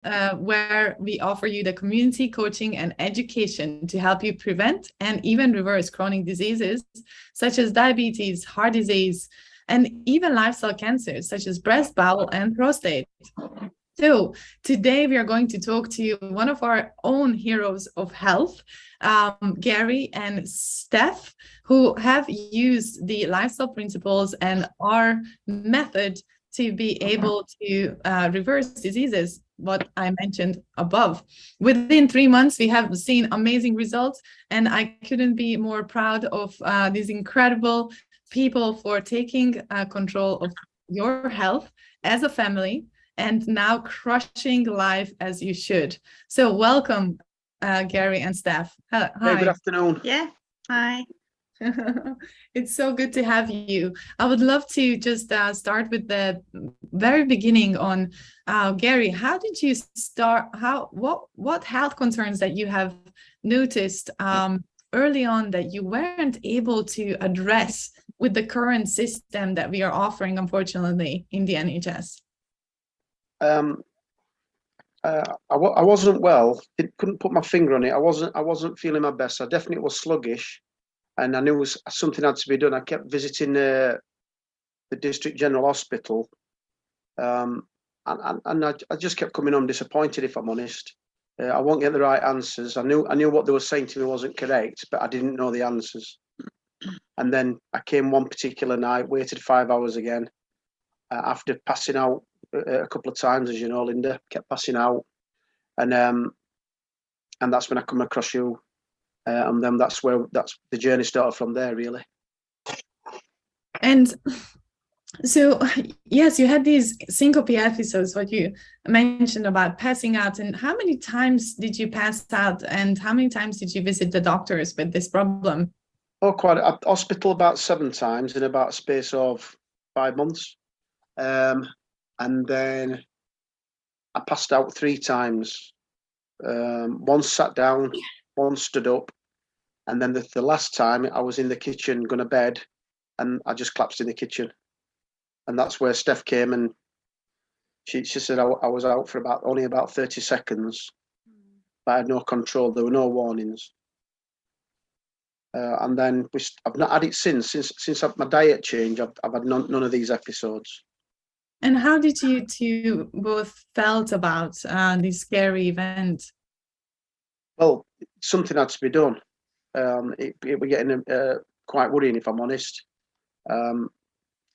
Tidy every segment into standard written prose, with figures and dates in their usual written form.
where we offer you the community coaching and education to help you prevent and even reverse chronic diseases such as diabetes, heart disease, and even lifestyle cancers such as breast, bowel, and prostate. So today we are going to talk to one of our own heroes of health, Gary and Steph, who have used the lifestyle principles and our method to be able to reverse diseases, what I mentioned above. Within 3 months, we have seen amazing results, and I couldn't be more proud of these incredible people for taking control of your health as a family and now crushing life as you should. So welcome, Gary and Steph. Hi. Hey, good afternoon. Yeah, hi. It's so good to have you. I would love to just start with the very beginning on Gary. How did you start? What health concerns that you have noticed early on that you weren't able to address with the current system that we are offering, unfortunately, in the NHS? I wasn't well. Couldn't put my finger on it. I wasn't feeling my best. I definitely was sluggish, and I knew something had to be done. I kept visiting the district general hospital, and I just kept coming home disappointed. If I'm honest, I won't get the right answers. I knew what they were saying to me wasn't correct, but I didn't know the answers. And then I came one particular night, waited 5 hours again, after passing out a couple of times, as you know, Linda, kept passing out, and that's when I come across you, and then that's the journey started from there, really. And so, yes, you had these syncope episodes, what you mentioned about passing out. And how many times did you pass out, and how many times did you visit the doctors with this problem? Oh, quite a hospital about 7 times in about a space of 5 months. And then I passed out 3 times. Once sat down, once stood up, and then the last time I was in the kitchen going to bed, and I just collapsed in the kitchen. And that's where Steph came, and she said I was out for only about 30 seconds, but I had no control. There were no warnings. And then I've not had it since my diet changed. I've had none of these episodes. And how did you two both felt about this scary event? Well, something had to be done. It was getting quite worrying, if I'm honest.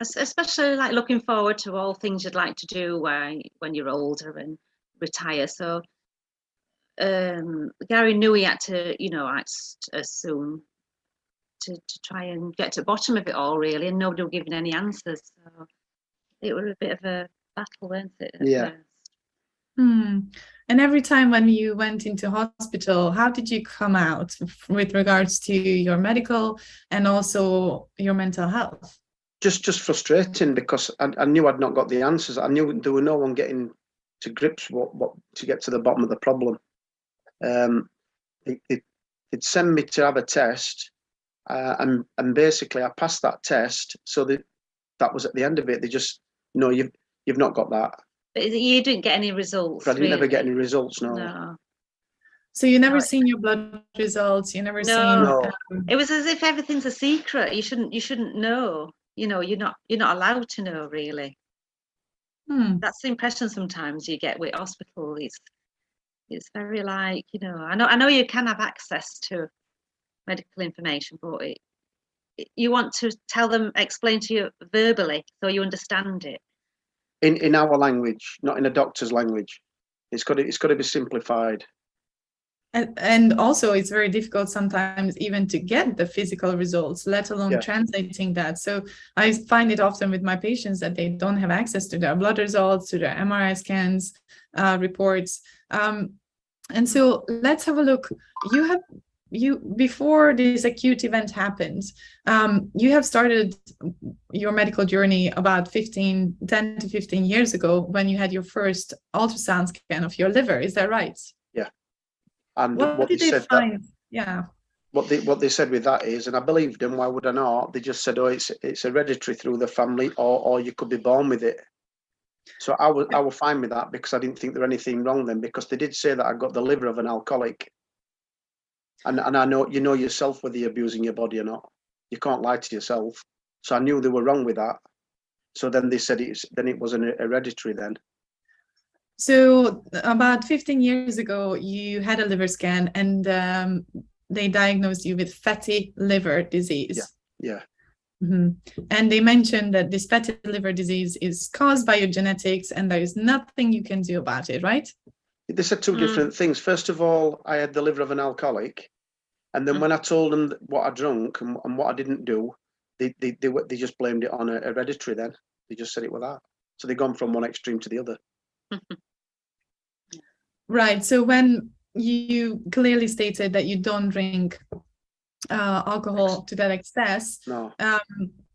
Especially like looking forward to all things you'd like to do when you're older and retire. So Gary knew he had to, act as soon to try and get to the bottom of it all, really, and nobody was giving any answers. So it was a bit of a battle, weren't it? Yeah. And every time when you went into hospital, how did you come out with regards to your medical and also your mental health? Just frustrating, because I knew I'd not got the answers. I knew there were no one getting to grips what to get to the bottom of the problem. They'd send me to have a test, and basically I passed that test, so that was at the end of it. They just, you've not got that. But you didn't get any results. I didn't ever get any results. No. So you never seen your blood results. You never seen. No. It was as if everything's a secret. You shouldn't know. You're not allowed to know, really. That's the impression sometimes you get with hospital. It's very like, I know you can have access to medical information, but you want to explain to you verbally so you understand it. In our language, not in a doctor's language. It's got to be simplified. And also it's very difficult sometimes even to get the physical results, let alone translating that. So I find it often with my patients that they don't have access to their blood results, to their MRI scans, reports. And so let's have a look. Before this acute event happened, you have started your medical journey about 10 to 15 years ago when you had your first ultrasound scan of your liver. Is that right? Yeah. And what did they find? What they said with that is, and I believed them, why would I not? They just said, it's hereditary through the family, or you could be born with it. So I was fine with that because I didn't think there was anything wrong then, because they did say that I got the liver of an alcoholic. And I know, you know yourself whether you're abusing your body or not. You can't lie to yourself. So I knew they were wrong with that. So then they said it was an hereditary then. So about 15 years ago, you had a liver scan, and they diagnosed you with fatty liver disease. Yeah. Mm-hmm. And they mentioned that this fatty liver disease is caused by your genetics, and there is nothing you can do about it, right? They said two different things. First of all, I had the liver of an alcoholic, and then when I told them what I drunk and what I didn't do, they just blamed it on a hereditary. Then they just said it was that. So they've gone from one extreme to the other. Right. So when you clearly stated that you don't drink alcohol to that excess, no,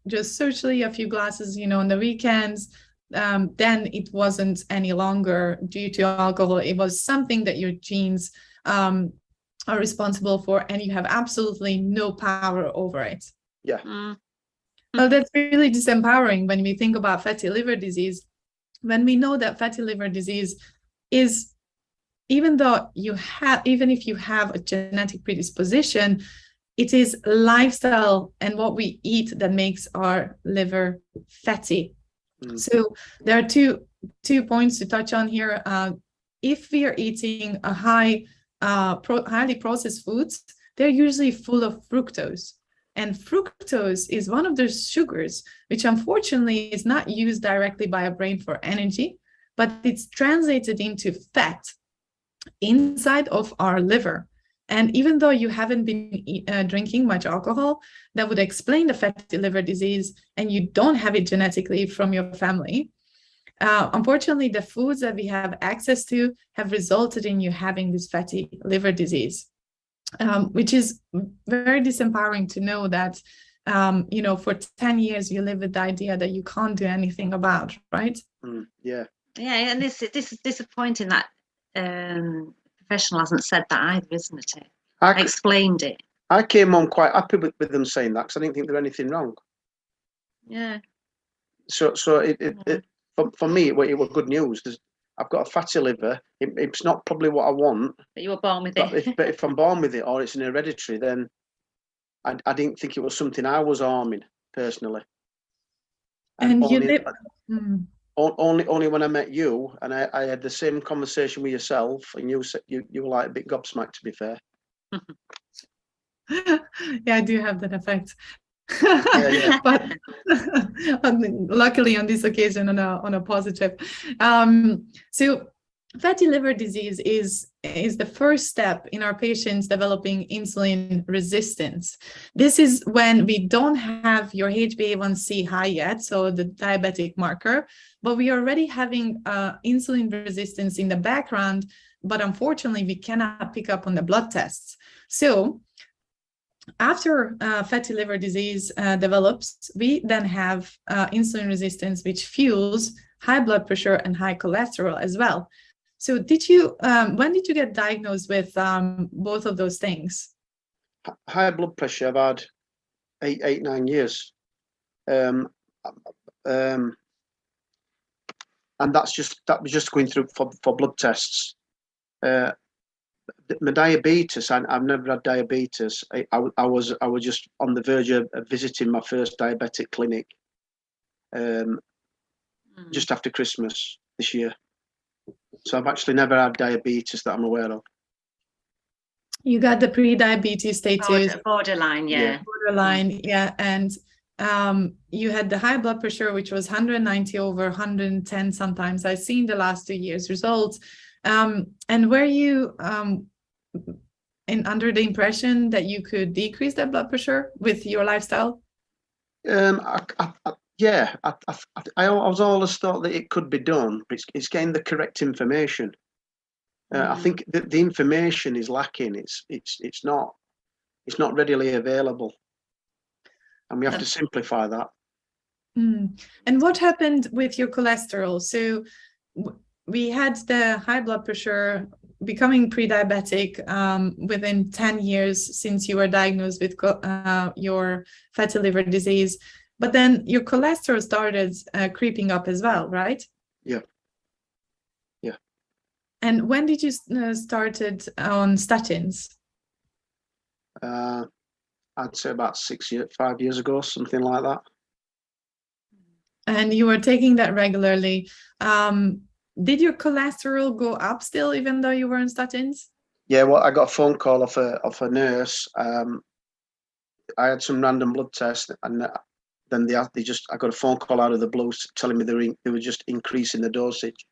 just socially a few glasses, on the weekends, then it wasn't any longer due to alcohol. It was something that your genes are responsible for, and you have absolutely no power over it. Yeah. Well, that's really disempowering when we think about fatty liver disease, when we know that fatty liver disease is, even if you have a genetic predisposition, it is lifestyle and what we eat that makes our liver fatty. So there are two points to touch on here. If we are eating a highly processed foods, they're usually full of fructose. And fructose is one of those sugars which unfortunately is not used directly by our brain for energy, but it's translated into fat inside of our liver. And even though you haven't been drinking much alcohol, that would explain the fatty liver disease, and you don't have it genetically from your family. Unfortunately, the foods that we have access to have resulted in you having this fatty liver disease, which is very disempowering to know that, for 10 years you live with the idea that you can't do anything about, right? Yeah. Yeah, and this is disappointing that professional hasn't said that either, isn't it? I explained it. I came on quite happy with them saying that, because I didn't think there was anything wrong. Yeah. So for me, it was good news. I've got a fatty liver. It's not probably what I want. But you were born with it. But if I'm born with it, or it's an hereditary, then I didn't think it was something I was harming personally. And only when I met you, and I had the same conversation with yourself, and you said you were like a bit gobsmacked, to be fair. Yeah, I do have that effect. Yeah. But luckily on this occasion on a positive. So fatty liver disease is the first step in our patients developing insulin resistance. This is when we don't have your HbA1c high yet, so the diabetic marker, but we are already having insulin resistance in the background, but unfortunately we cannot pick up on the blood tests. So after fatty liver disease develops, we then have insulin resistance, which fuels high blood pressure and high cholesterol as well. So when did you get diagnosed with both of those things? High blood pressure, I've had 9 years. And that was just going through for blood tests. My diabetes, I've never had diabetes. I was just on the verge of visiting my first diabetic clinic just after Christmas this year. So I've actually never had diabetes that I'm aware of. You got the pre-diabetes status. Borderline, yeah. Borderline, yeah. And you had the high blood pressure, which was 190 over 110 sometimes. I've seen the last 2 years results. And were you under the impression that you could decrease that blood pressure with your lifestyle? I was always thought that it could be done, but it's getting the correct information. I think that the information is lacking. It's not readily available, and we have to simplify that. And what happened with your cholesterol? So we had the high blood pressure becoming pre-diabetic within 10 years since you were diagnosed with your fatty liver disease. But then your cholesterol started creeping up as well, right? Yeah. Yeah. And when did you started on statins? I'd say about 5 years ago, something like that. And you were taking that regularly. Did your cholesterol go up still, even though you were on statins? Yeah, well, I got a phone call off a nurse. I had some random blood test, and then I got a phone call out of the blue telling me they were just increasing the dosage.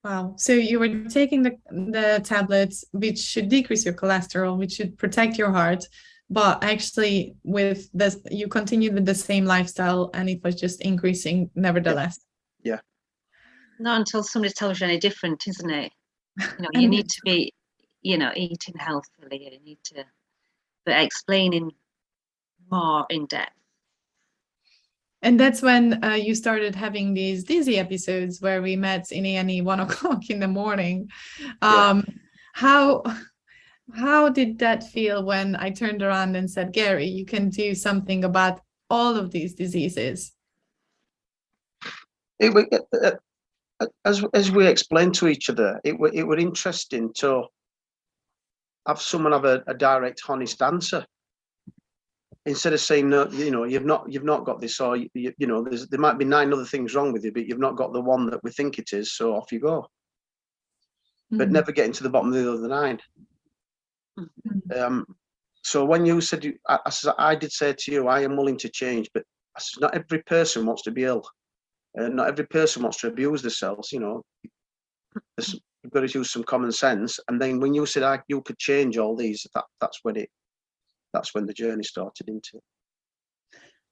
Wow. So you were taking the tablets, which should decrease your cholesterol, which should protect your heart, but actually with this, you continued with the same lifestyle and it was just increasing nevertheless. Yeah. Not until somebody tells you any different, isn't it? You need to be, eating healthily. You need to, but explaining more in depth. And that's when you started having these dizzy episodes where we met in A&E 1 o'clock in the morning. How did that feel when I turned around and said, Gary, you can do something about all of these diseases? As we explained to each other, it were interesting to have someone have a direct, honest answer. Instead of saying, no, you've not got this, or there might be 9 other things wrong with you, but you've not got the one that we think it is, so off you go. But never getting to the bottom of the other 9. So when you said, I did say to you, I am willing to change, but I said, not every person wants to be ill. Not every person wants to abuse themselves. You've got to use some common sense. And then when you said you could change all these, that's when the journey started into.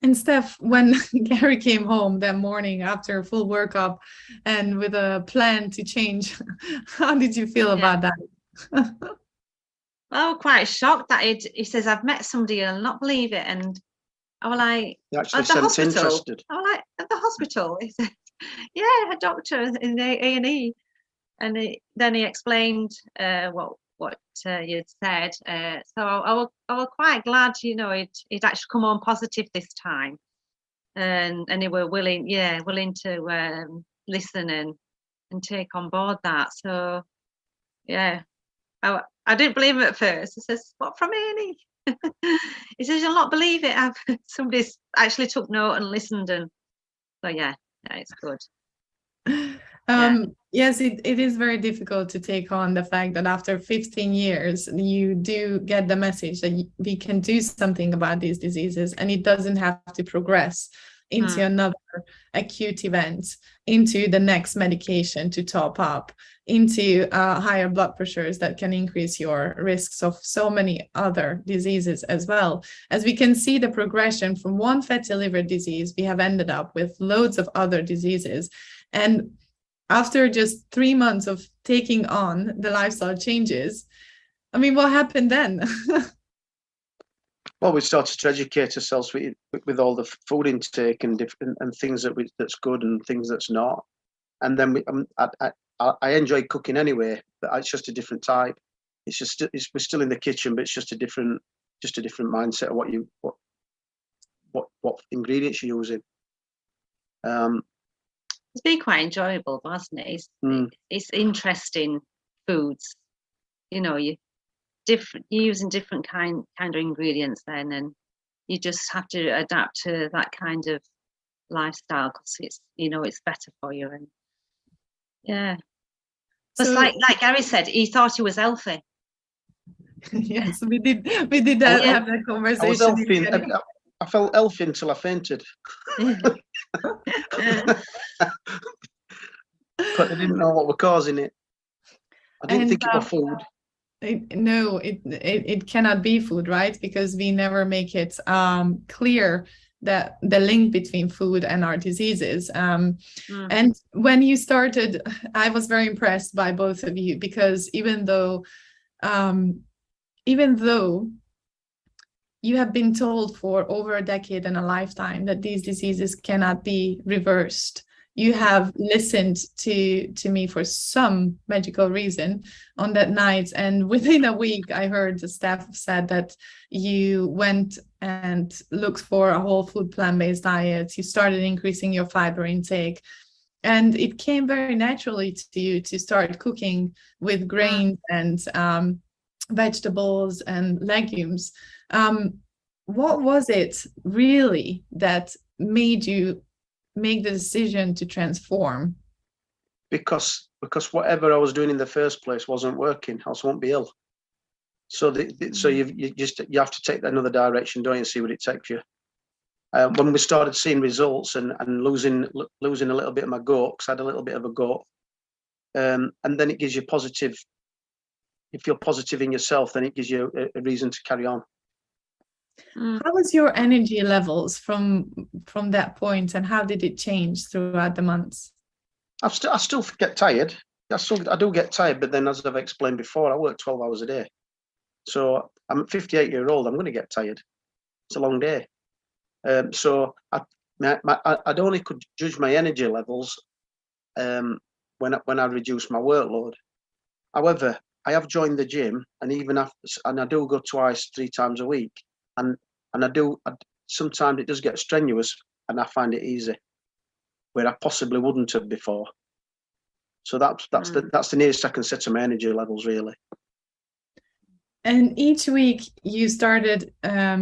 And Steph, when Gary came home that morning after a full workup and with a plan to change, how did you feel about that? I was quite shocked that he says, I've met somebody and I'll not believe it. And I was like, at the hospital. I was like, at the hospital? He said, yeah, a doctor in the A&E. And then he explained what you'd said. So I was quite glad, he'd actually come on positive this time, and they were willing to listen and take on board that. So yeah, I didn't believe him at first. He says, "What, from A&E?" He says, "You'll not believe it. Somebody's actually took note and listened." And so yeah, it's good. Yes, it is very difficult to take on the fact that after 15 years, you do get the message that we can do something about these diseases, and it doesn't have to progress into another acute event, into the next medication to top up, into higher blood pressures that can increase your risks of so many other diseases as well. As we can see the progression from one fatty liver disease, we have ended up with loads of other diseases. And after just 3 months of taking on the lifestyle changes, I mean, what happened then? Well, we started to educate ourselves with all the food intake and things that's good and things that's not. And then I enjoy cooking anyway, but it's just a different type. We're still in the kitchen, but it's just a different mindset of what ingredients you're using. It's been quite enjoyable, hasn't it? It's interesting foods. You're using different kind of ingredients then, and you just have to adapt to that kind of lifestyle because it's better for you. And yeah, because like Gary said, he thought he was healthy. Yes, we did have that conversation. I felt healthy until I fainted. But I didn't know what was causing it. I didn't think it was food. It cannot be food, right? Because we never make it clear that the link between food and our diseases. And when you started, I was very impressed by both of you, because even though you have been told for over a decade and a lifetime that these diseases cannot be reversed, you have listened to me for some magical reason on that night. And within a week, I heard the staff said that you went and looked for a whole food plant-based diet. You started increasing your fiber intake. And it came very naturally to you to start cooking with grains and vegetables and legumes. What was it really that made you make the decision to transform? Because whatever I was doing in the first place wasn't working, else I won't be ill. So you have to take another direction, don't you, and see what it takes you. When we started seeing results and losing a little bit of my gut, because I had a little bit of a gut, and then it gives you positive. You feel positive in yourself, then it gives you a reason to carry on. How was your energy levels from that point, and how did it change throughout the months? I still get tired. I do get tired, but then, as I've explained before, I work 12 hours a day. So I'm 58-year-old. I'm going to get tired. It's a long day. So I'd only could judge my energy levels when I reduced my workload. However, I have joined the gym, and I do go 2-3 times a week, and sometimes it does get strenuous, and I find it easy where I possibly wouldn't have before. So that's the nearest I can set to my energy levels, really. And each week you started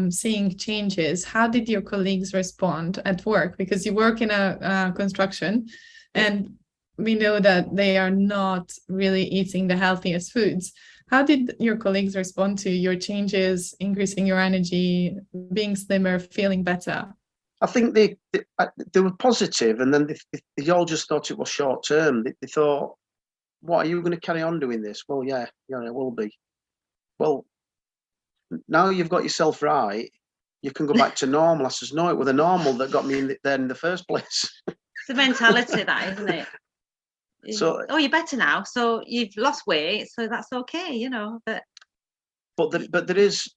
seeing changes. How did your colleagues respond at work? Because you work in a construction, and we know that they are not really eating the healthiest foods. How did your colleagues respond to your changes, increasing your energy, being slimmer, feeling better? I think they were positive, and then they all just thought it was short term. They thought, "What, are you going to carry on doing this?" Well, yeah, it will be. Well, now you've got yourself right, you can go back to normal. I says, no, it was the normal that got me there in the first place. It's the mentality, that, isn't it? So, oh, you're better now, so you've lost weight, so that's okay, But there is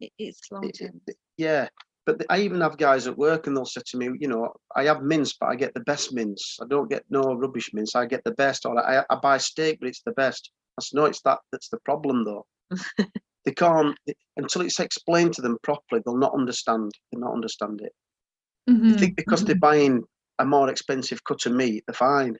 it's long term. Yeah, but I even have guys at work, and they'll say to me, I have mince, but I get the best mince. I don't get no rubbish mince. I get the best. Or I buy steak, but it's the best. I said, no, it's that's the problem, though. They can't, until it's explained to them properly, they'll not understand. They'll not understand it. They think because they're buying a more expensive cut of meat, they're fine.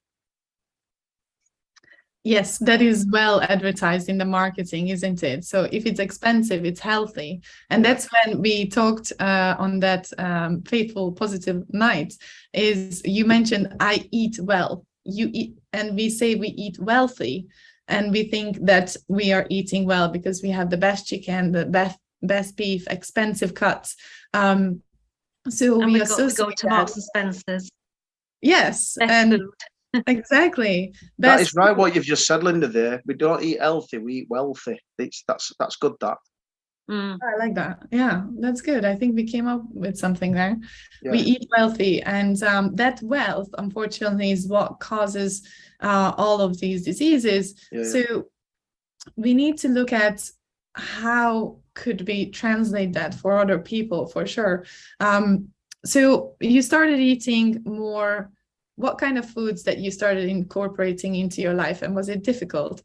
Yes, that is well advertised in the marketing, isn't it? So if it's expensive, it's healthy. And that's when we talked on that faithful, positive night, is you mentioned, I eat well. You eat, and we say we eat wealthy. And we think that we are eating well because we have the best chicken, the best beef, expensive cuts. So we go to Marks and Spencer's. Yes, best and food. Exactly. That is right. What you've just said, Linda. There, we don't eat healthy; we eat wealthy. That's good. That. I like that. Yeah, that's good. I think we came up with something there. Yeah. We eat wealthy, and that wealth, unfortunately, is what causes all of these diseases. Yeah. So we need to look at how could we translate that for other people, for sure. So you started eating more. What kind of foods that you started incorporating into your life, and was it difficult?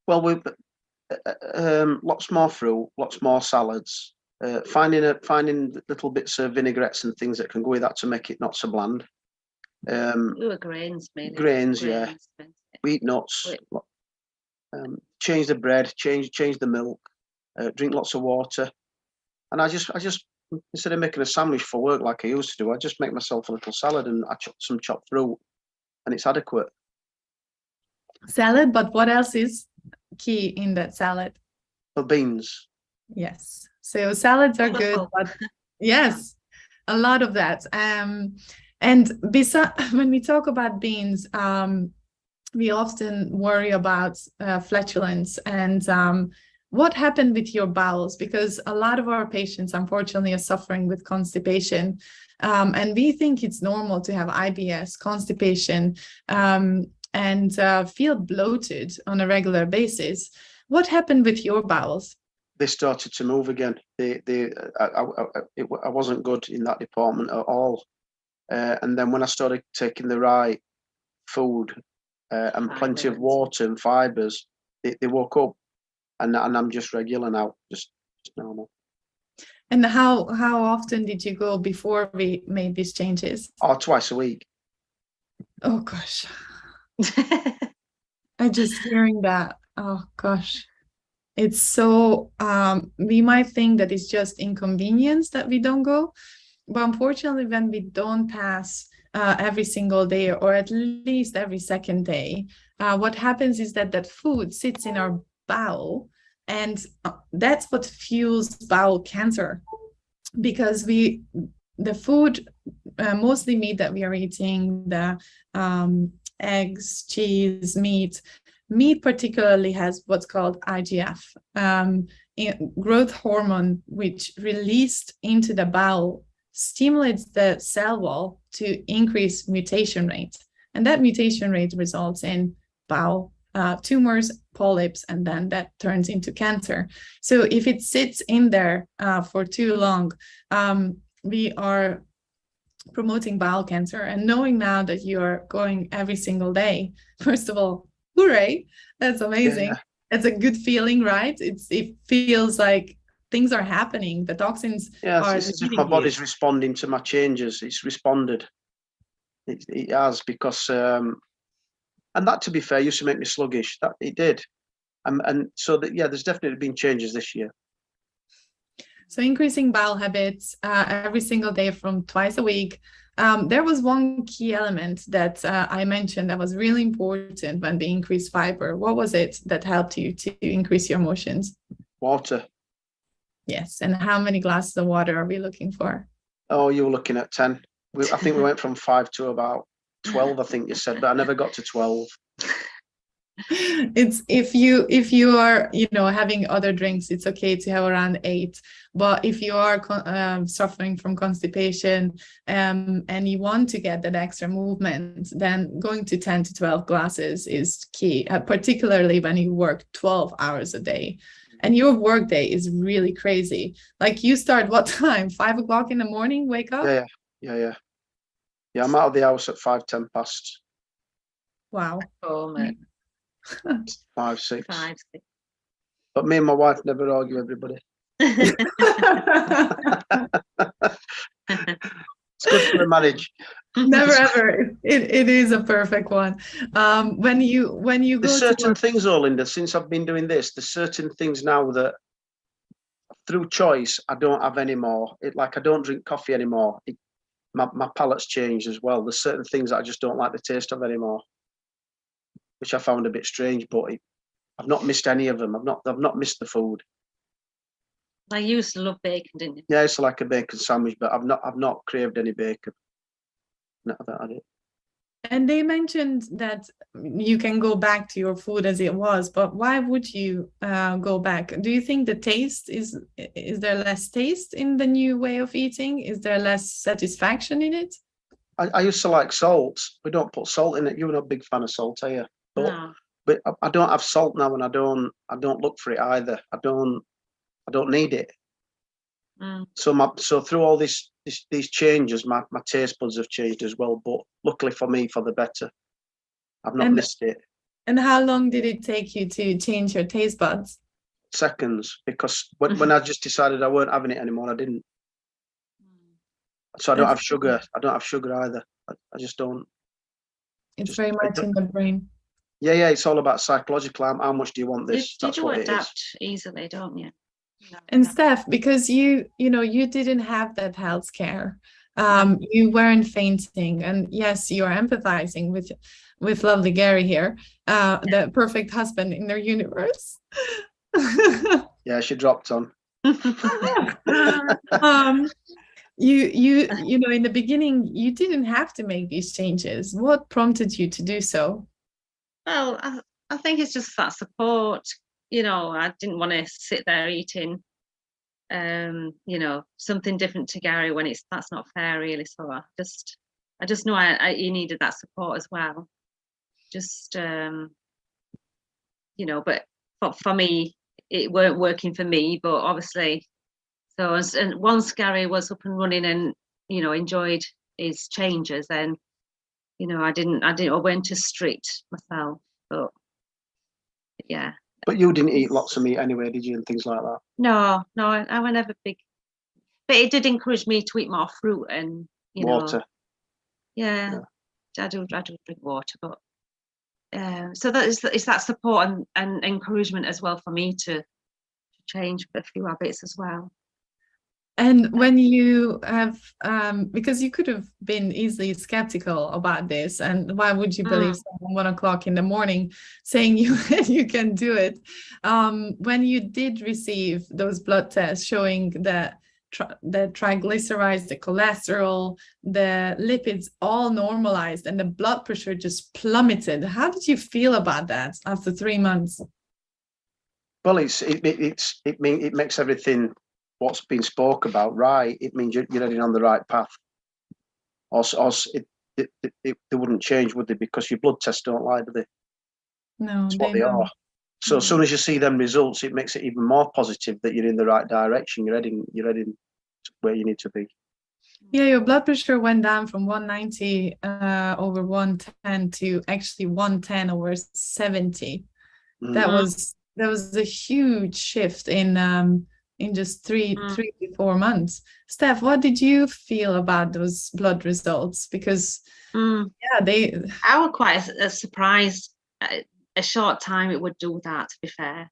Well, we lots more fruit, lots more salads. Finding little bits of vinaigrettes and things that can go with that to make it not so bland. Grains, mainly. Grains, yeah. Wheat nuts. Change the bread. Change the milk. Drink lots of water. And I just instead of making a sandwich for work like I used to do, I just make myself a little salad, and I chop some chopped fruit, and it's adequate. Salad, but what else is key in that salad? The beans. Yes. So salads are good, but yes, a lot of that. And when we talk about beans, we often worry about flatulence and what happened with your bowels, because a lot of our patients, unfortunately, are suffering with constipation. And we think it's normal to have IBS, constipation, and feel bloated on a regular basis. What happened with your bowels? They started to move again. I wasn't good in that department at all. And then when I started taking the right food and plenty of water and fibres, they woke up, and I'm just regular now, just normal. And how often did you go before we made these changes? Oh, twice a week. Oh gosh. I just hearing that. Oh gosh. It's so we might think that it's just inconvenience that we don't go, but unfortunately when we don't pass every single day, or at least every second day, what happens is that food sits in our bowel, and that's what fuels bowel cancer, because the food, mostly meat that we are eating, the eggs, cheese, meat particularly has what's called IGF, growth hormone, which released into the bowel stimulates the cell wall to increase mutation rate. And that mutation rate results in bowel tumors, polyps, and then that turns into cancer. So if it sits in there for too long, we are promoting bowel cancer. And knowing now that you are going every single day, first of all, hooray, that's amazing. Yeah. It's a good feeling, right? It feels like things are happening. The toxins are. It's as if my body's responding to my changes. It's responded. It has, because and that, to be fair, used to make me sluggish. That it did, and so that, yeah, there's definitely been changes this year. So increasing bowel habits every single day from twice a week. There was one key element that I mentioned that was really important when we increased fiber. What was it that helped you to increase your motions? Water. Yes. And how many glasses of water are we looking for? Oh, you were looking at 10. I think we went from 5 to about 12, I think you said, but I never got to 12. It's if you are having other drinks, it's okay to have around 8, but if you are suffering from constipation and you want to get that extra movement, then going to 10 to 12 glasses is key, particularly when you work 12 hours a day and your work day is really crazy. Like, you start what time? 5 o'clock in the morning, wake up? Yeah, I'm out of the house at 5:10 past. Wow. Oh, man. 5, 6. 5, 6. But me and my wife never argue, everybody. It's good for the marriage. Never ever. It is a perfect one. When you go there's certain things, Linda, since I've been doing this, there's certain things now that through choice I don't have anymore. Like, I don't drink coffee anymore. My palate's changed as well. There's certain things that I just don't like the taste of anymore, which I found a bit strange, but I've not missed any of them. I've not missed the food. I used to love bacon, didn't you? Yeah, it's like a bacon sandwich, but I've not craved any bacon. No, that had it. And they mentioned that you can go back to your food as it was, but why would you go back? Do you think the taste is there less taste in the new way of eating? Is there less satisfaction in it? I used to like salt. We don't put salt in it. You're not a big fan of salt, are you? No. But I don't have salt now, and I don't look for it either. I don't need it. So through all these changes, my taste buds have changed as well. But luckily for me, for the better. I've not missed it. And how long did it take you to change your taste buds? Seconds, because when I just decided I weren't having it anymore, I didn't. So I don't have sugar. I don't have sugar either. I just don't. It's very much in the brain. Yeah. It's all about psychological. How much do you want this? Did you adapt easily, don't you? No. And Steph, because you didn't have that health scare, you weren't fainting, and yes, you are empathizing with lovely Gary here, the perfect husband in their universe. Yeah, she dropped on. You know, in the beginning, you didn't have to make these changes. What prompted you to do so? Well, I think it's just that support. I didn't want to sit there eating, something different to Gary when that's not fair, really. So I just know he needed that support as well. Just, but for me, it weren't working for me. But obviously, and once Gary was up and running and enjoyed his changes, then I weren't too strict myself, but yeah. But you didn't eat lots of meat anyway, did you, and things like that? No, I was never big, but it did encourage me to eat more fruit and Water. Yeah. I do drink water, but so that is, it's that support and encouragement as well for me to change a few habits as well. And when you have, because you could have been easily skeptical about this, and why would you believe someone 1 o'clock in the morning saying you can do it? When you did receive those blood tests showing the triglycerides, the cholesterol, the lipids all normalized, and the blood pressure just plummeted, how did you feel about that after 3 months? Well, it makes everything what's been spoke about right. It means you're heading on the right path. Or they wouldn't change, would they? Because your blood tests don't lie, do they? No, that's what they don't. are. So as soon as you see them results, it makes it even more positive that you're in the right direction. You're heading to where you need to be. Yeah, your blood pressure went down from 190 over 110 to actually 110 over 70. That was a huge shift in just three to 4 months. Steph, what did you feel about those blood results? Because I was quite surprised. A short time it would do that. To be fair,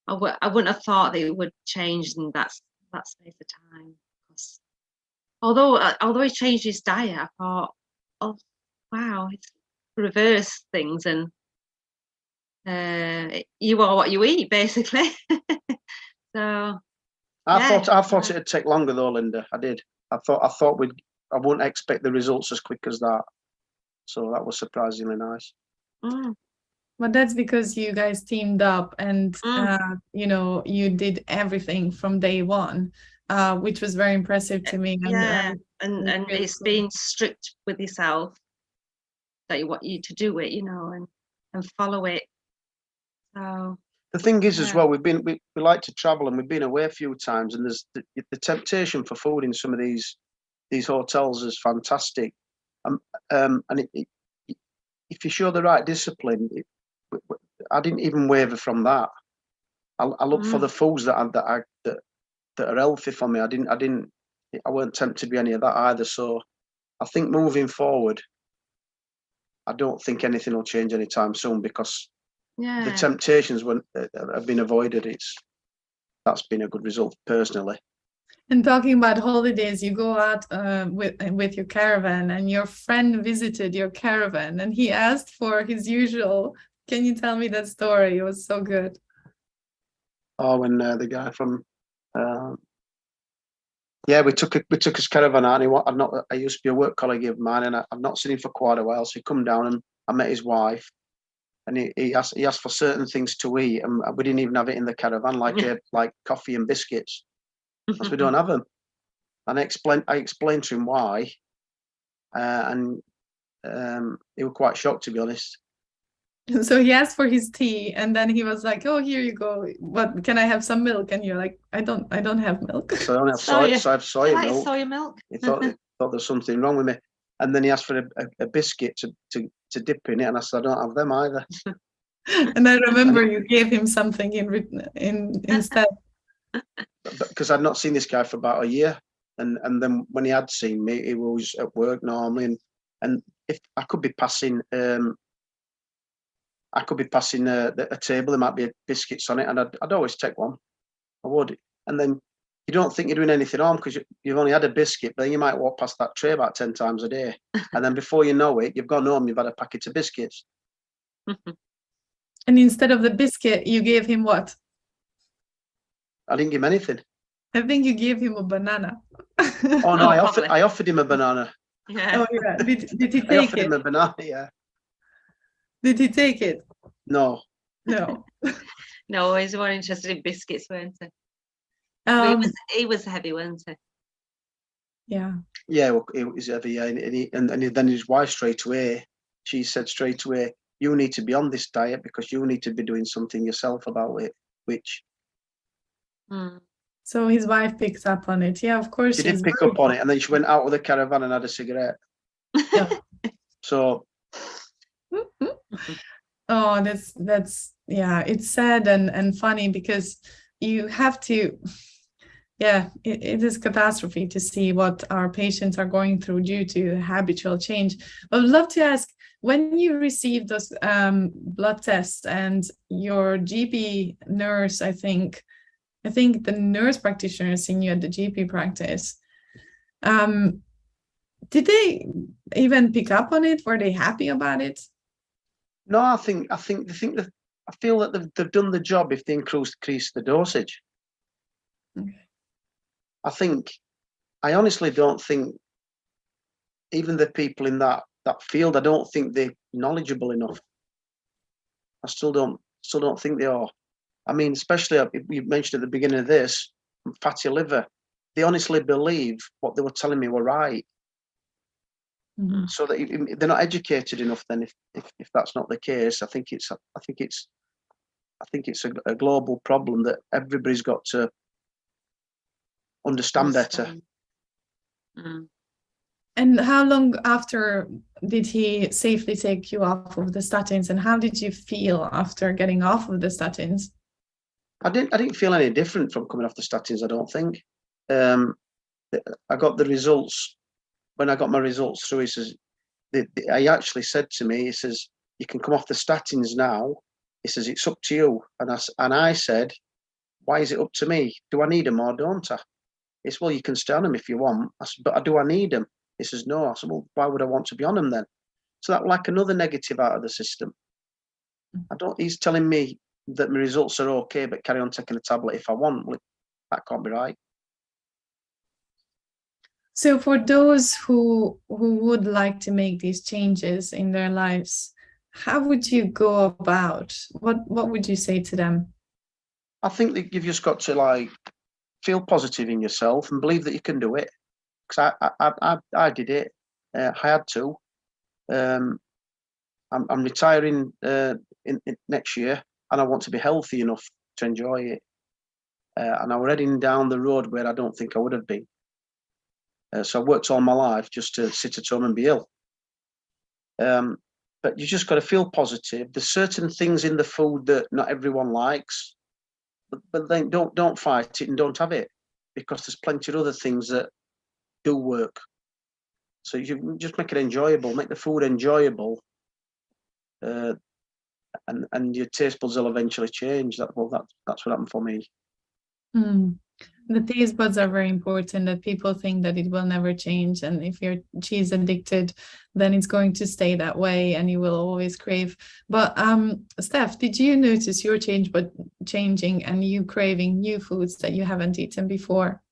I wouldn't have thought that it would change in that space of time. Although he changed his diet, I thought, oh wow, it's reversed things, and you are what you eat, basically. So I thought it'd take longer though, Linda. I did. I thought I wouldn't expect the results as quick as that. So that was surprisingly nice. But that's because you guys teamed up and you did everything from day one, which was very impressive to me. And it's being strict with yourself that you want you to do it, and follow it. So the thing is, as well, we like to travel, and we've been away a few times, and there's the temptation for food in some of these hotels is fantastic. And if you show the right discipline, I didn't even waver from that. I look for the foods that are healthy for me. I weren't tempted by any of that either. So I think moving forward, I don't think anything will change anytime soon, because the temptations have been avoided. That's been a good result personally. And talking about holidays, you go out with your caravan, and your friend visited your caravan, and he asked for his usual. Can you tell me that story? It was so good. Oh, when the guy from we took his caravan out. And I used to be a work colleague of mine, and I've not seen him for quite a while. So he come down, and I met his wife, and he asked for certain things to eat, and we didn't even have it in the caravan, like coffee and biscuits, because we don't have them. And I explained to him why, and he was quite shocked, to be honest. So he asked for his tea, and then he was like, "Oh, here you go. But can I have some milk?" And you're like, "I don't have milk." So I don't have soy. So I have soy milk. Soy milk. He thought there's something wrong with me, and then he asked for a biscuit to dip in it, and I said I don't have them either. And I remember you gave him something instead. Because I'd not seen this guy for about a year, and then when he had seen me, he was at work normally, and if I could be passing. I could be passing a table, there might be biscuits on it, and I'd always take one. I would. And then you don't think you're doing anything wrong because you've only had a biscuit, but then you might walk past that tray about 10 times a day. And then before you know it, you've gone home, you've had a packet of biscuits. And instead of the biscuit, you gave him what? I didn't give him anything. I think you gave him a banana. Oh, no, I offered him a banana. Yeah. Oh, yeah. Did he take it? I offered him a banana, yeah. Did he take it? No. No. No, he's more interested in biscuits, weren't he? He was heavy, weren't he? Yeah. Yeah, well, he was heavy, yeah. And then his wife straight away, she said straight away, you need to be on this diet because you need to be doing something yourself about it, which So his wife picked up on it. Yeah, of course. She did pick up on it, and then she went out with the caravan and had a cigarette. Yeah. So. Oh, that's yeah, it's sad and funny because you have to, yeah, it is catastrophe to see what our patients are going through due to habitual change. But I'd love to ask, when you received those blood tests and your GP nurse, I think the nurse practitioner seen you at the GP practice, did they even pick up on it? Were they happy about it? No, I think that I feel that they've done the job if they increase the dosage. Okay. I honestly don't think even the people in that field, I don't think they're knowledgeable enough. I still don't think they are. I mean, especially you mentioned at the beginning of this, fatty liver. They honestly believe what they were telling me were right. Mm-hmm. So that they're not educated enough. Then, if that's not the case, I think it's a global problem that everybody's got to understand better. Mm. And how long after did he safely take you off of the statins, and how did you feel after getting off of the statins? I didn't feel any different from coming off the statins, I don't think. I got the results. When I got my results through, he says, he actually said to me, he says, you can come off the statins now. He says, it's up to you. And I said, why is it up to me? Do I need them or don't I? He said, well, you can stay on them if you want. I said, but do I need them? He says, no. I said, well, why would I want to be on them then? So that was like another negative out of the system. He's telling me that my results are okay, but carry on taking a tablet if I want. Well, that can't be right. So for those who would like to make these changes in their lives, how would you go about? What would you say to them? I think that you've just got to feel positive in yourself and believe that you can do it. Because I did it. I had to. I'm retiring in next year, and I want to be healthy enough to enjoy it. And I was heading down the road where I don't think I would have been. So I worked all my life just to sit at home and be ill. But you just got to feel positive. There's certain things in the food that not everyone likes, but then don't fight it and don't have it, because there's plenty of other things that do work. So you just make it enjoyable, make the food enjoyable, and your taste buds will eventually change. That's what happened for me. Mm. The taste buds are very important, that people think that it will never change, and if you're cheese addicted, then it's going to stay that way and you will always crave. But Steph, did you notice your changing and you craving new foods that you haven't eaten before?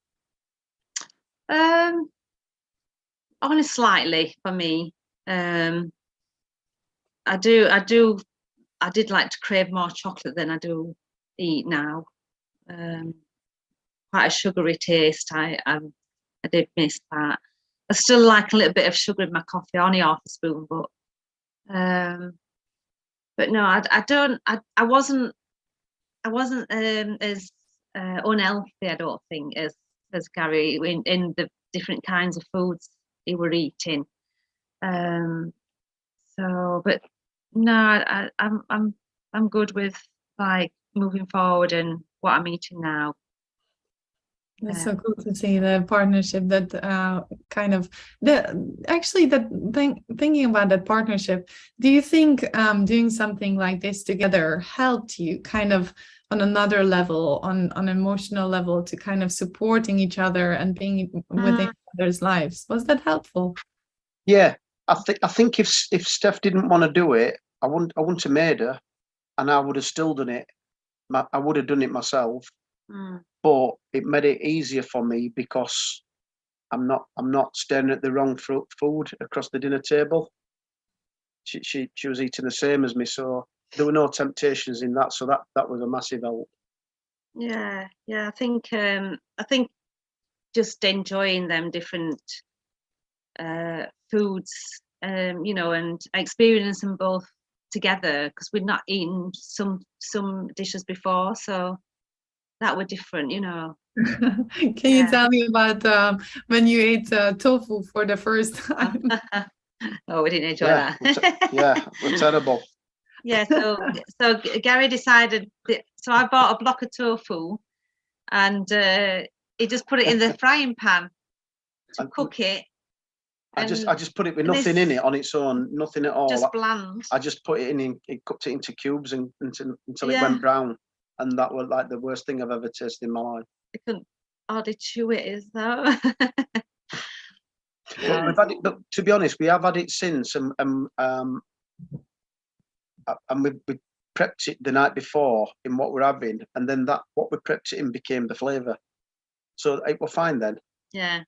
Only slightly for me. I did like to crave more chocolate than I do eat now. Quite a sugary taste. I did miss that. I still like a little bit of sugar in my coffee, only half a spoon, but no, I wasn't as unhealthy, I don't think, as Gary in the different kinds of foods he were eating. So, but no, I'm good with moving forward and what I'm eating now. It's so cool to see the partnership that thinking about that partnership. Do you think doing something like this together helped you kind of on another level, on an emotional level, to kind of supporting each other and being within each other's lives? Was that helpful? Yeah, I think if Steph didn't want to do it, I wouldn't have made her, and I would have still done it. I would have done it myself. But it made it easier for me because I'm not staring at the wrong food across the dinner table. She was eating the same as me, so there were no temptations in that. So that was a massive help. Yeah. I think just enjoying them different foods, and experiencing them both together, because we'd not eaten some dishes before, so that were different, Can you tell me about when you ate tofu for the first time? Oh, we didn't enjoy that. Yeah, we're terrible. Yeah, so Gary decided so I bought a block of tofu, and he just put it in the frying pan to cook it. I just put it with nothing in it on its own, nothing at all. Just bland. I just put it in, it cooked it into cubes and until it went brown, and that was like the worst thing I've ever tasted in my life. I couldn't hardly chew it, is though. But we've had it, but to be honest, we have had it since, and we prepped it the night before in what we're having, and then that what we prepped it in became the flavour. So it was fine then. Yeah.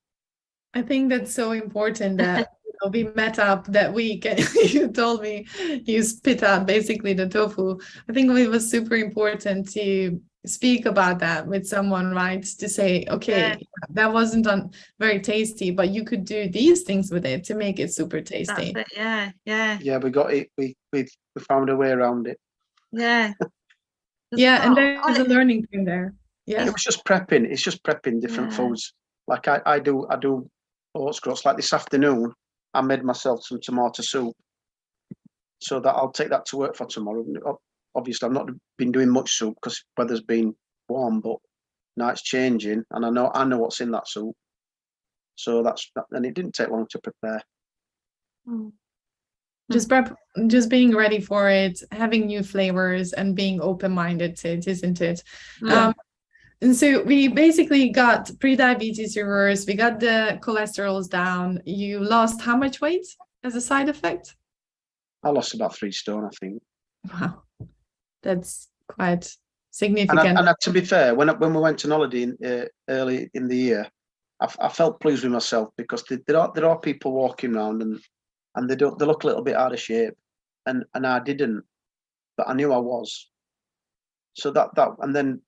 I think that's so important that we met up that week and you told me you spit out basically the tofu. I think it was super important to speak about that with someone, right? To say, okay, that wasn't very tasty, but you could do these things with it to make it super tasty. That's it. Yeah. We got it. We found a way around it. Yeah. Yeah, and there's a learning thing there. Yeah. It was just prepping. It's just prepping different foods. Like I do oats groats. Like this afternoon, I made myself some tomato soup, so that I'll take that to work for tomorrow. Obviously, I've not been doing much soup because weather's been warm, but now it's changing, and I know what's in that soup. So and it didn't take long to prepare. Just being ready for it, having new flavors, and being open-minded to it, isn't it? Yeah. And so we basically got pre-diabetes reversed, we got the cholesterols down. You lost how much weight as a side effect? I lost about 3 stone, I think. Wow, that's quite significant. And to be fair, when we went on holiday early in the year, I felt pleased with myself because there are people walking around and they look a little bit out of shape, and I didn't, but I knew I was. So that and then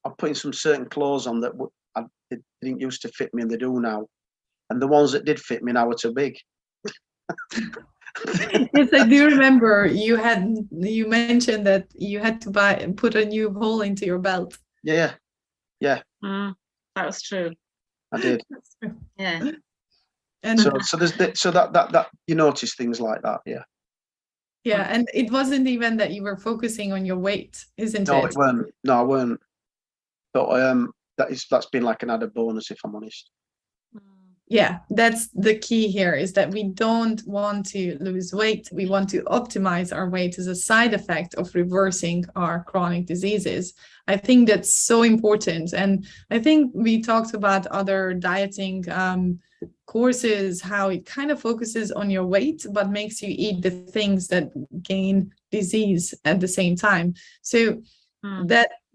I'm putting some certain clothes on that they didn't used to fit me, and they do now. And the ones that did fit me now are too big. Yes, I do remember you mentioned that you had to put a new hole into your belt. Yeah. That was true. I did. That's true. Yeah. And so there's that you notice things like that. Yeah, and it wasn't even that you were focusing on your weight, isn't it? No, it weren't. No, I weren't. But that's been like an added bonus, if I'm honest. Yeah, that's the key here, is that we don't want to lose weight. We want to optimize our weight as a side effect of reversing our chronic diseases. I think that's so important. And I think we talked about other dieting courses, how it kind of focuses on your weight, but makes you eat the things that gain disease at the same time. So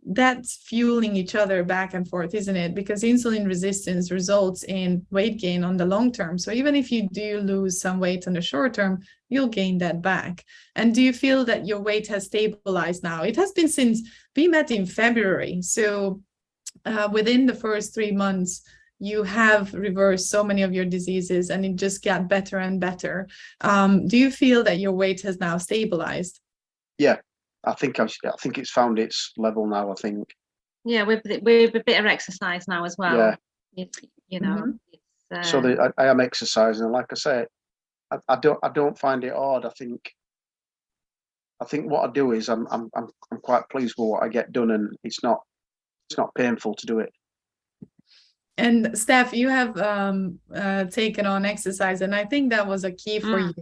that's fueling each other back and forth, isn't it? Because insulin resistance results in weight gain on the long term. So even if you do lose some weight on the short term, you'll gain that back. And do you feel that your weight has stabilized now? It has been since we met in February. So within the first 3 months, you have reversed so many of your diseases, and it just got better and better. Do you feel that your weight has now stabilized? Yeah. I think it's found its level now. I think. Yeah, with a bit of exercise now as well. Yeah. You know. So I am exercising, and like I say, I don't find it hard. I think what I do is I'm quite pleased with what I get done, and it's not painful to do it. And Steph, you have taken on exercise, and I think that was a key for you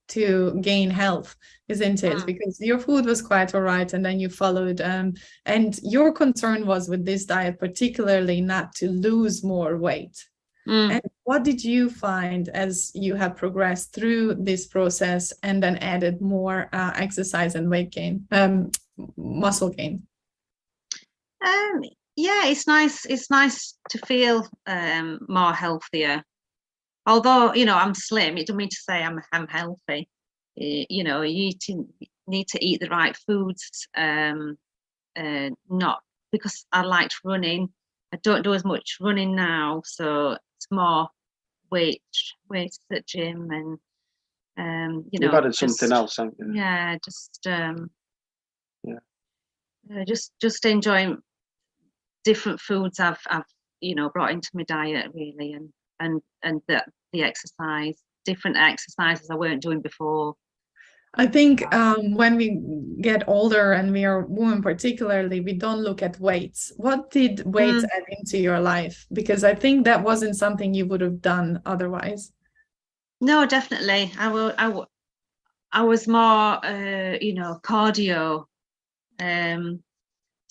to gain health, isn't it? Because your food was quite all right, and then you followed, and your concern was with this diet, particularly not to lose more weight. And what did you find as you have progressed through this process and then added more exercise and weight gain, muscle gain? Yeah, it's nice. It's nice to feel more healthier. Although, I'm slim, it doesn't mean to say I'm healthy. You need to eat the right foods. Not because I liked running. I don't do as much running now, so it's more weights at the gym, and you've added something else, haven't you? Yeah, just enjoying different foods I've brought into my diet really, and the exercise, different exercises I weren't doing before. I think when we get older, and we are women particularly, we don't look at weights. What did weights add into your life? Because I think that wasn't something you would have done otherwise. No, definitely. I was more, cardio.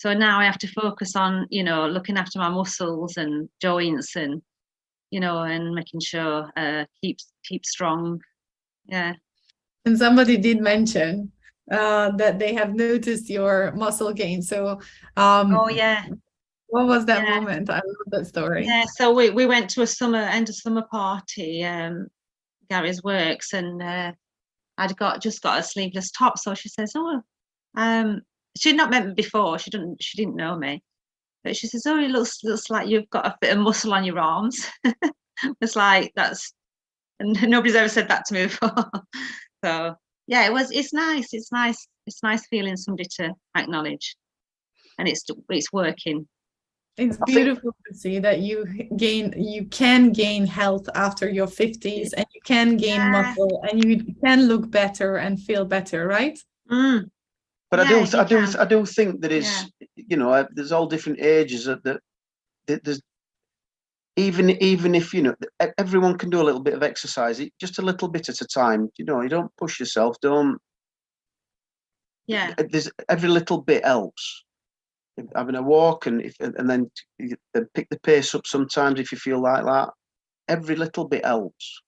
So now I have to focus on, looking after my muscles and joints, and, and making sure keep strong. Yeah. And somebody did mention that they have noticed your muscle gain. So, oh yeah. What was that moment? I love that story. Yeah. So we went to a end of summer party, Gary's works, and I'd just got a sleeveless top. So she says, "Oh, she'd not met me before. She didn't know me, but she says, "Oh, it looks like you've got a bit of muscle on your arms." It's like and nobody's ever said that to me before. So yeah, it's nice. It's nice feeling somebody to acknowledge, and it's working. It's beautiful to see that you can gain health after your 50s, and you can gain muscle, and you can look better and feel better, right? But I do think that is, there's all different ages that there's even if everyone can do a little bit of exercise, just a little bit at a time. You don't push yourself. There's every little bit helps. Having a walk and then pick the pace up sometimes if you feel like that. Every little bit helps.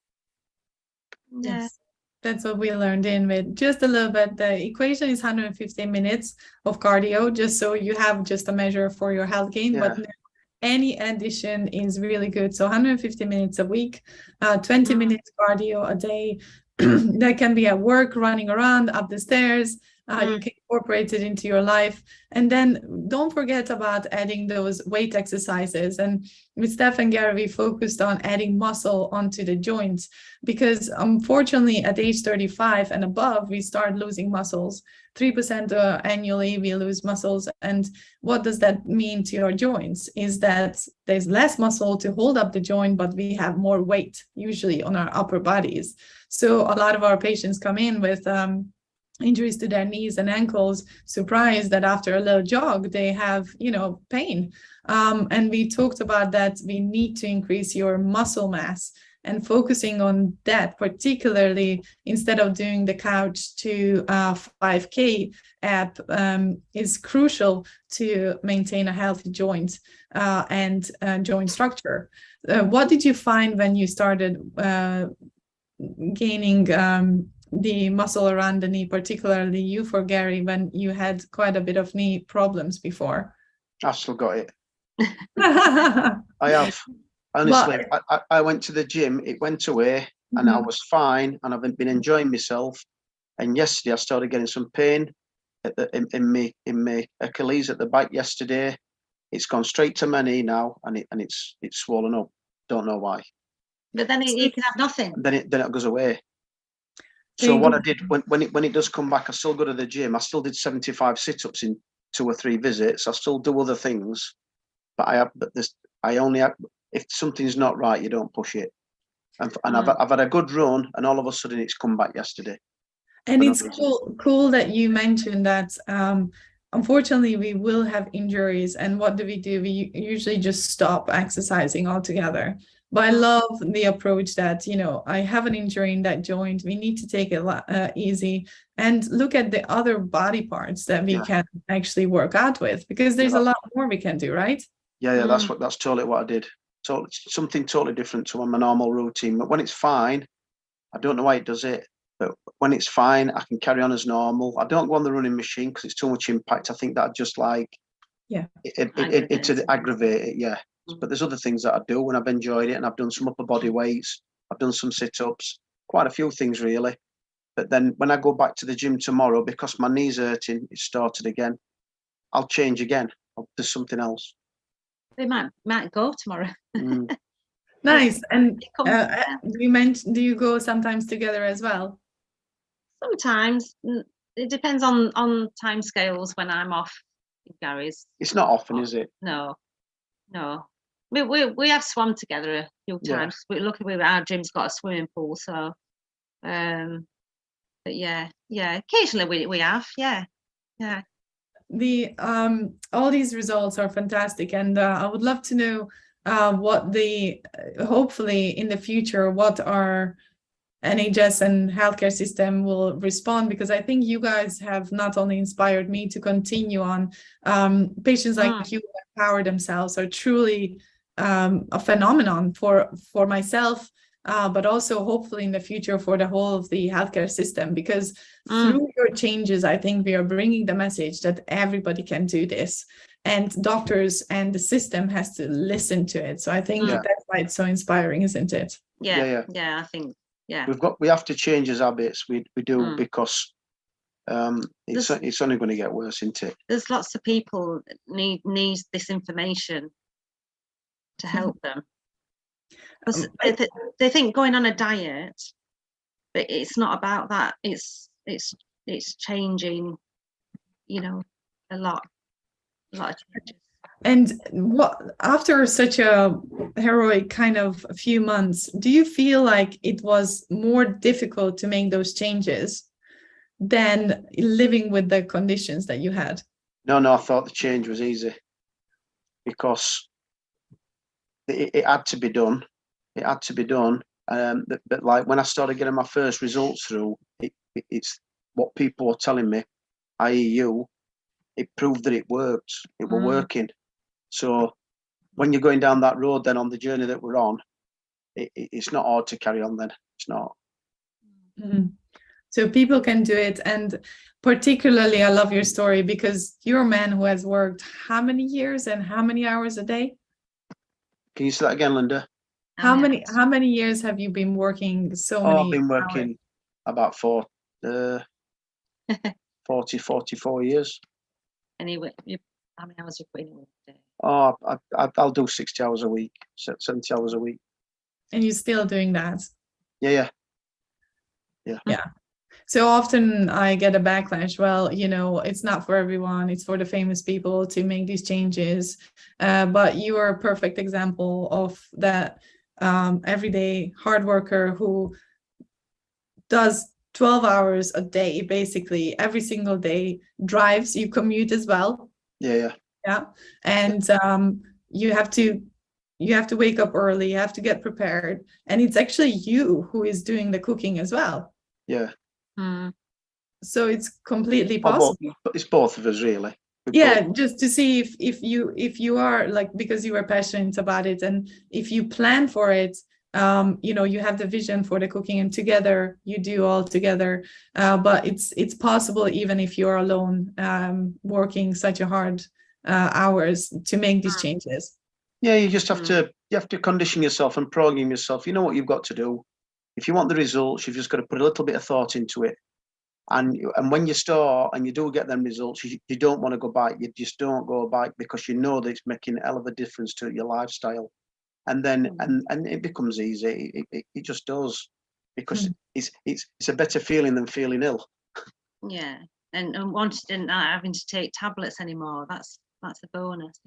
Yes, that's what we learned in with just a little bit. The equation is 150 minutes of cardio, just so you have just a measure for your health gain. But any addition is really good. So 150 minutes a week, 20 minutes cardio a day. That can be at work, running around, up the stairs. You can incorporate it into your life. And then don't forget about adding those weight exercises. And with Steph and Gary, we focused on adding muscle onto the joints, because unfortunately at age 35 and above, we start losing muscles. 3% annually we lose muscles. And what does that mean to your joints is that there's less muscle to hold up the joint, but we have more weight usually on our upper bodies. So a lot of our patients come in with injuries to their knees and ankles, surprised that after a little jog they have pain, and we talked about that. We need to increase your muscle mass, and focusing on that, particularly instead of doing the couch to 5K app, is crucial to maintain a healthy joint and joint structure. What did you find when you started gaining the muscle around the knee, particularly you for Gary, when you had quite a bit of knee problems before? I've still got it. I have. Honestly, I went to the gym, it went away, and I was fine, and I've been enjoying myself. And yesterday I started getting some pain in my Achilles at the back yesterday. It's gone straight to my knee now, and it's swollen up. Don't know why. But then you can have nothing. Then it goes away. So what I did when it does come back, I still go to the gym. I still did 75 sit-ups in 2 or 3 visits. I still do other things, but I only have, if something's not right, you don't push it. And I've had a good run, and all of a sudden it's come back yesterday. And it's cool that you mentioned that. Unfortunately, we will have injuries, and what do? We usually just stop exercising altogether. But I love the approach that, I have an injury in that joint. We need to take it easy and look at the other body parts that we can actually work out with, because there's a lot more we can do, right? Yeah, that's totally what I did. So it's something totally different to my normal routine. But when it's fine, I don't know why it does it, but when it's fine, I can carry on as normal. I don't go on the running machine because it's too much impact. I think that just it aggravate it, yeah. But there's other things that I do when I've enjoyed it, and I've done some upper body weights, I've done some sit-ups, quite a few things really. But then when I go back to the gym tomorrow, because my knee's hurting, it started again, I'll change again. I'll do something else. They might go tomorrow. Nice. And you mentioned, do you go sometimes together as well? Sometimes. It depends on time scales when I'm off Gary's. It's not often, is it? No. no. We have swum together a few times. We're lucky our gym's got a swimming pool, so but yeah, occasionally we have, yeah. The all these results are fantastic, and I would love to know what hopefully in the future, what our NHS and healthcare system will respond, because I think you guys have not only inspired me to continue on. Patients like you empower themselves are truly a phenomenon for myself, but also hopefully in the future for the whole of the healthcare system, because through your changes, I think we are bringing the message that everybody can do this, and doctors and the system has to listen to it. So I think that's why it's so inspiring, isn't it? Yeah, I think, yeah. We have to change his habits. We do, because it's only going to get worse, isn't it? There's lots of people that need this information to help them. They think going on a diet, but it's not about that. It's changing, a lot of changes. And what, after such a heroic kind of a few months, do you feel like it was more difficult to make those changes than living with the conditions that you had? No, I thought the change was easy, because it had to be done. It had to be done. But like when I started getting my first results through, it's what people were telling me, i.e. you, it proved that it worked. It were working. So when you're going down that road, then on the journey that we're on, it's not hard to carry on then. It's not. So people can do it. And particularly, I love your story because you're a man who has worked how many years and how many hours a day? Can you say that again, Linda? How many years have you been working many I've been working about 44 years. Anyway, how many hours are you putting in a day? Oh, I'll do 60 hours a week, 70 hours a week. And you're still doing that? Yeah. So often I get a backlash. Well, it's not for everyone. It's for the famous people to make these changes. But you are a perfect example of that everyday hard worker who does 12 hours a day, basically every single day, drives, you commute as well. Yeah. And you have to wake up early, you have to get prepared, and it's actually you who is doing the cooking as well. Yeah. So it's completely possible. It's both of us, really. Just to see if you are, like, because you are passionate about it, and if you plan for it, you have the vision for the cooking, and together you do all together. But it's possible even if you're alone, working such a hard hours to make these changes. Yeah, you just have to condition yourself and program yourself. You know what you've got to do. If you want the results, you've just got to put a little bit of thought into it. And when you start and you do get them results, you don't want to go back. You just don't go back, because you know that it's making a hell of a difference to your lifestyle. And then and it becomes easy. It just does, because it's a better feeling than feeling ill. Yeah, and not having to take tablets anymore. That's a bonus,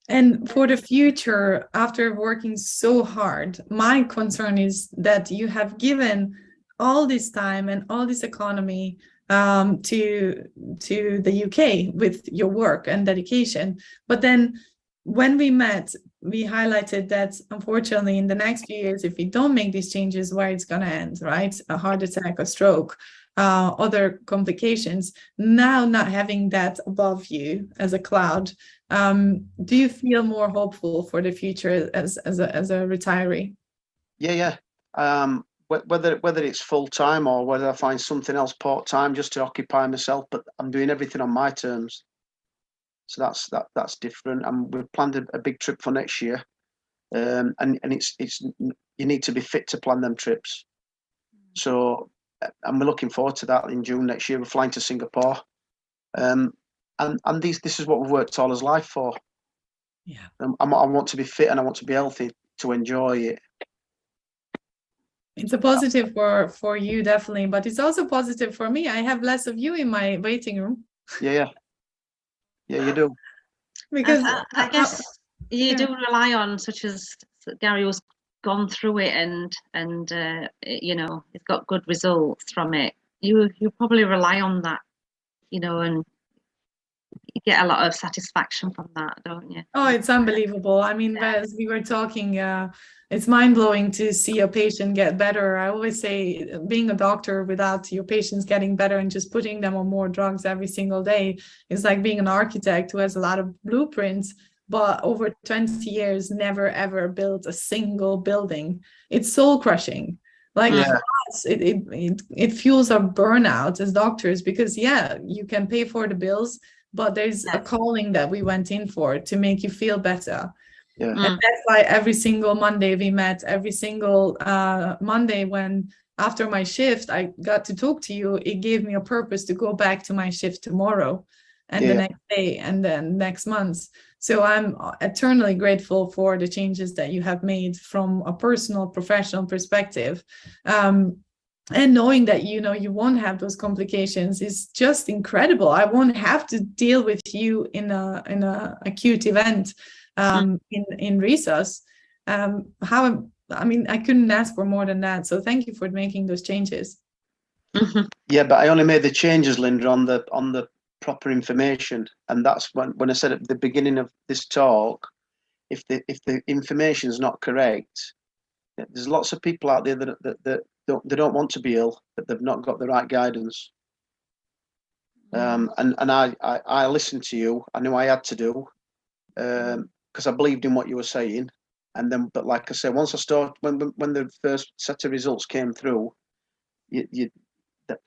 And for the future, after working so hard, my concern is that you have given all this time and all this economy to the UK with your work and dedication. But then when we met, we highlighted that unfortunately in the next few years, if we don't make these changes, where it's going to end, right? A heart attack, a stroke, other complications. Now, not having that above you as a cloud, do you feel more hopeful for the future as a retiree? Yeah. Whether it's full time or whether I find something else part time just to occupy myself, but I'm doing everything on my terms. So that's different. And we've planned a big trip for next year, and it's you need to be fit to plan them trips. So, and we're looking forward to that in June next year. We're flying to Singapore, and this is what we've worked all his life for. Yeah, I want to be fit and I want to be healthy to enjoy it. It's a positive for you, definitely, but it's also positive for me. I have less of you in my waiting room. Yeah, you do. Because I guess you do rely on, such as Gary was gone through it and you know, he's got good results from it. You probably rely on that, you know, and you get a lot of satisfaction from that, don't you? Oh, it's unbelievable. I mean, as we were talking, it's mind-blowing to see a patient get better. I always say being a doctor without your patients getting better and just putting them on more drugs every single day is like being an architect who has a lot of blueprints, but over 20 years never ever built a single building. It's soul crushing. Like it fuels our burnout as doctors because you can pay for the bills, but there's a calling that we went in for to make you feel better. And that's why every single Monday we met, every single Monday when after my shift I got to talk to you, it gave me a purpose to go back to my shift tomorrow and the next day and then next month. So I'm eternally grateful for the changes that you have made from a personal, professional perspective. And knowing that, you know, you won't have those complications is just incredible. I won't have to deal with you in a acute event in resus. I mean, I couldn't ask for more than that. So thank you for making those changes. Yeah, but I only made the changes, Linda, on the proper information, and that's when I said at the beginning of this talk, if the information is not correct, there's lots of people out there that they don't want to be ill, but they've not got the right guidance. And I listened to you. I knew I had to do because I believed in what you were saying. And then, but like I said, once I started, when the first set of results came through,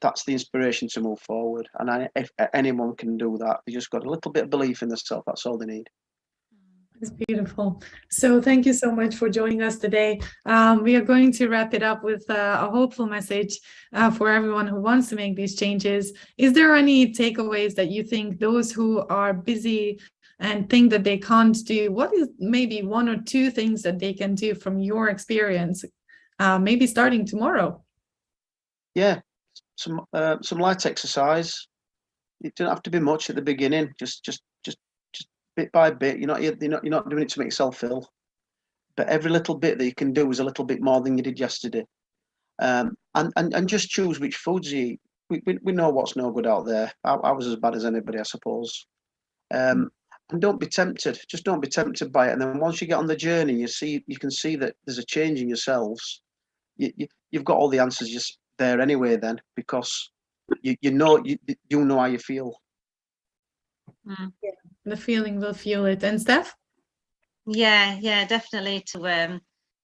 that's the inspiration to move forward. And if anyone can do that, they just got a little bit of belief in themselves. That's all they need. It's beautiful. So thank you so much for joining us today. We are going to wrap it up with a hopeful message for everyone who wants to make these changes. Is there any takeaways that you think those who are busy and think that they can't do, what is maybe one or two things that they can do from your experience, maybe starting tomorrow? Yeah, some light exercise. It doesn't have to be much at the beginning. Just bit by bit. You're not doing it to make yourself ill, but every little bit that you can do is a little bit more than you did yesterday. And just choose which foods you eat. We know what's no good out there. I was as bad as anybody, I suppose. And don't be tempted. Just don't be tempted by it. And then once you get on the journey, you can see that there's a change in yourselves. You've got all the answers just there anyway. Then because you know how you feel. Yeah, the feeling will fuel it. And Steph? Yeah, definitely to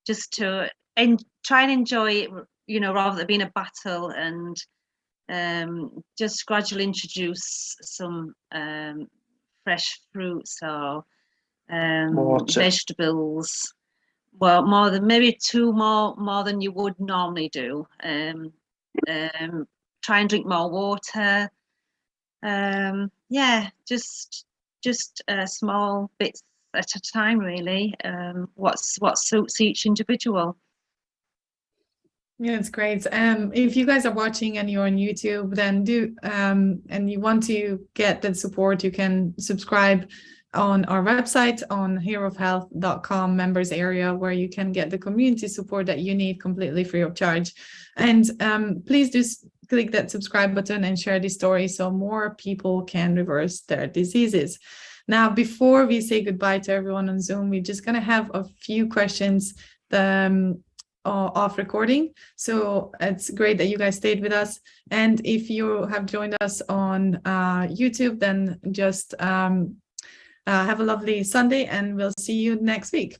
just to try and enjoy it, you know, rather than being a battle, and just gradually introduce some fresh fruits or vegetables. Well, more than maybe two more than you would normally do. Try and drink more water. Just small bits at a time, really. What suits each individual. Yeah, it's great. If you guys are watching and you're on YouTube, then do and you want to get that support, you can subscribe on our website on heroofhealth.com members area, where you can get the community support that you need completely free of charge. And please do click that subscribe button and share this story so more people can reverse their diseases. Now, before we say goodbye to everyone on Zoom, we're just going to have a few questions off recording. So it's great that you guys stayed with us. And if you have joined us on YouTube, then just have a lovely Sunday, and we'll see you next week.